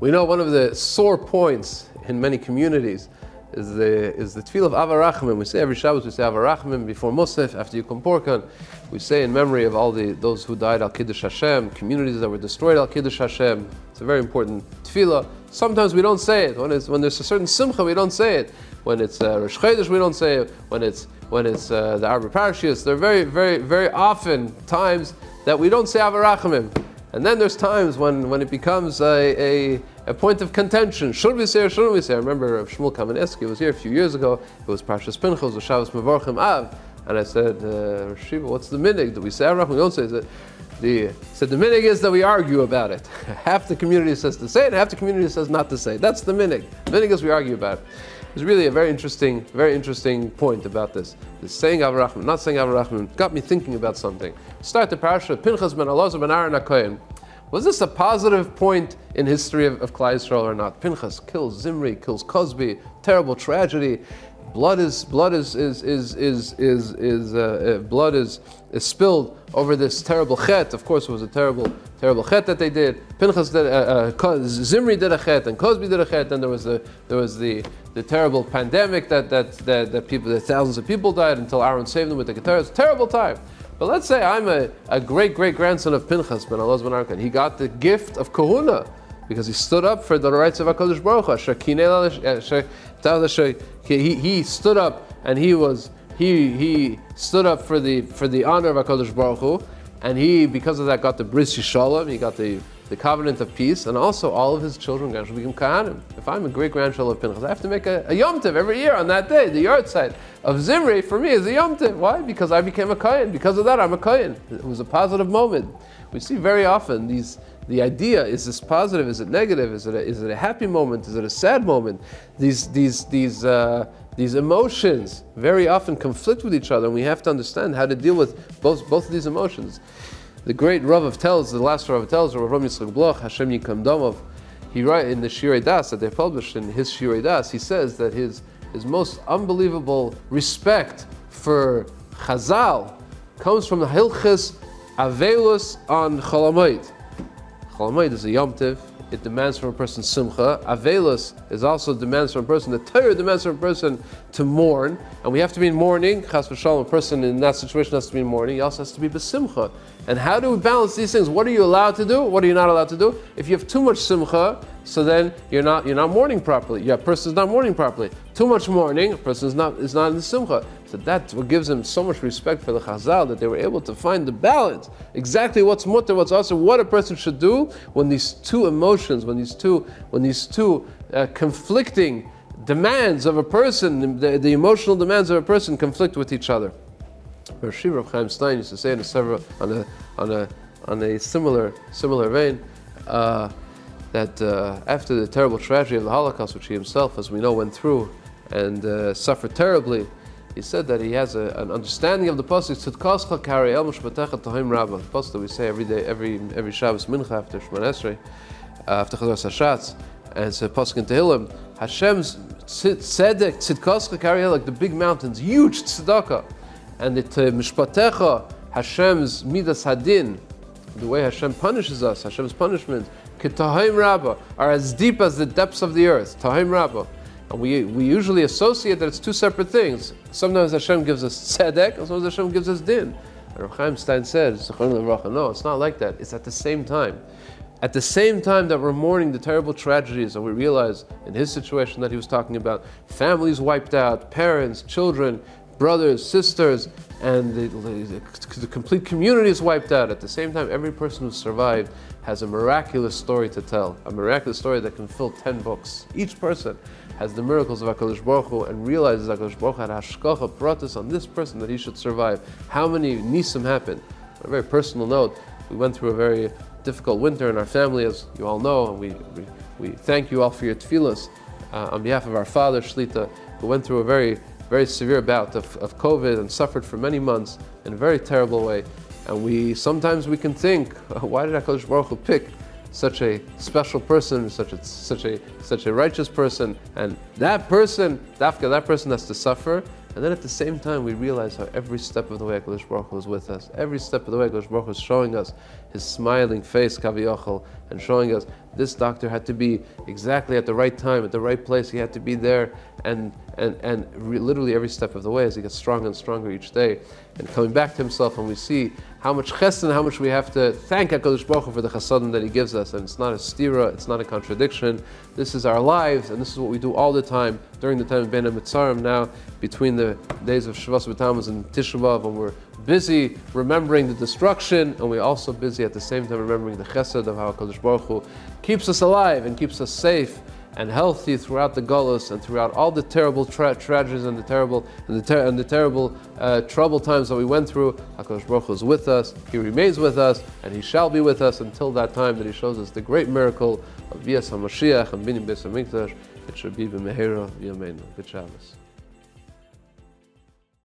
We know one of the sore points in many communities is the tefillah of Avarachmim. We say every Shabbos, we say Avarachmim before Musaf, after Yom Kippur. We say in memory of all those who died al Kiddush Hashem, communities that were destroyed al Kiddush Hashem. It's a very important tefillah. Sometimes we don't say it. When there's a certain simcha, we don't say it. When it's Rosh Chodesh, we don't say it. When it's the Arba Parashiyos, there are very, very, very often times that we don't say Avarachmim. And then there's times when it becomes a point of contention. Should we say or shouldn't we say? I remember Shmuel Kamenetsky was here a few years ago. It was Parshas Pinchas, it was Shabbos Mevorchim Av. And I said, Shiva, what's the minig? Do we say Avraham? We don't say it. He said, the minig is that we argue about it. Half the community says to say it, half the community says not to say it. That's the minig. The minig is we argue about it. It's really a very interesting point about this. This saying Avraham, not saying Avraham, got me thinking about something. Start the parasha, Pinchas ben Elazar ben Aaron HaKohen. Was this a positive point in history of Klal Yisrael or not? Pinchas kills Zimri, kills Cosby, terrible tragedy. Blood is spilled over this terrible chet. Of course, it was a terrible chet that they did. Pinchas did, Zimri did a chet, and Cosby did a chet. Then there was the terrible pandemic that thousands of people died until Aaron saved them with the guitar. It's a terrible time. But let's say I'm a great-great-grandson of Pinchas ben Elazar ben Aaron. He got the gift of kahuna because he stood up for the rights of HaKadosh Baruch Hu. He stood up and he stood up for the honor of HaKadosh Baruch Hu, and he, because of that, got the Bris Yishalom. He got the covenant of peace, and also all of his children became Kahanim. If I'm a great-grandchild of Pinchas, I have to make a Yom Tov every year on that day. The yard site of Zimri for me is a Yom Tov. Why? Because I became a Kohen. Because of that, I'm a Kohen. It was a positive moment. We see very often the idea, is this positive? Is it negative? Is it a happy moment? Is it a sad moment? These emotions very often conflict with each other, and we have to understand how to deal with both of these emotions. The great Rav of Telz, the last Rav of Telz, Rav Yitzchak Bloch, Hashem Yikam Domov, he writes in the Shirei Das that they published in his Shirei Das, he says that his most unbelievable respect for Chazal comes from the Hilchis Avelus on Cholamoid. Cholamoid is a Yom Tiv. It demands from a person simcha. Avelus is also demands from a person. The Torah demands from a person to mourn, and we have to be in mourning. Chas v'shalom, a person in that situation has to be in mourning. He also has to be besimcha. And how do we balance these things? What are you allowed to do? What are you not allowed to do? If you have too much simcha, so then you're not mourning properly. Your person is not mourning properly. Too much mourning, a person is not in the simcha. So that's what gives him so much respect for the Chazal, that they were able to find the balance, exactly what's mutter, what's also, what a person should do when these two emotions, when these two conflicting demands of a person, the emotional demands of a person conflict with each other. Rav Chaim Stein used to say on a similar vein that after the terrible tragedy of the Holocaust, which he himself, as we know, went through and suffered terribly, he said that he has an understanding of the pasuk Tzidkascha Kariel Mishpatecha Tohim Rabba. The pasuk that we say every day, every Shabbos Mincha after Shemona Esrei, after Chazaras Hashatz, and it's a pasuk in Tehillim. Hashem's tzedek Tzidkascha Kariel, like the big mountains, huge tzedakah, and the Mishpatecha, Hashem's midas hadin, the way Hashem punishes us, Hashem's punishment, Tohim Rabba, are as deep as the depths of the earth. Tohim Rabba. And we usually associate that it's two separate things. Sometimes Hashem gives us tzedek, and sometimes Hashem gives us din. And Rav Chaim Stein said, no, it's not like that. It's at the same time. At the same time that we're mourning the terrible tragedies, and we realize in his situation that he was talking about, families wiped out, parents, children, brothers, sisters, and the complete community is wiped out. At the same time, every person who survived has a miraculous story to tell, a miraculous story that can fill 10 books. Each person has the miracles of HaKadosh Baruch Hu and realizes HaKadosh Baruch Hu had hashkacha pratis on this person that he should survive. How many nisim happened? On a very personal note, we went through a very difficult winter in our family, as you all know, and we thank you all for your tefillas. On behalf of our father, Shlita, who went through a very, very severe bout of COVID and suffered for many months in a very terrible way. And sometimes we can think, why did HaKadosh Baruch Hu pick such a special person, such a righteous person, and that person has to suffer. And then at the same time, we realize how every step of the way HaKadosh Baruch Hu is with us. Every step of the way HaKadosh Baruch Hu is showing us His smiling face, Kaviyachal, and showing us this doctor had to be exactly at the right time, at the right place. He had to be there, and literally every step of the way as he gets stronger and stronger each day, and coming back to himself. And we see how much chesed and how much we have to thank HaKadosh Baruch Hu for the chasadim that He gives us. And it's not a stira, it's not a contradiction. This is our lives, and this is what we do all the time during the time of Ben HaMitzarim now, between the days of Shavuos B'Tammuz and Tisha B'Av, and we're busy remembering the destruction, and we're also busy at the same time remembering the chesed of how HaKadosh Baruch Hu keeps us alive and keeps us safe and healthy throughout the Golus and throughout all the terrible tragedies and the terrible troubled times that we went through. HaKadosh Baruch Hu is with us, He remains with us, and He shall be with us until that time that He shows us the great miracle of Bias HaMashiach and Binim Beis HaMikdash. It should be b'mehera v'yameinu. Good Shabbos.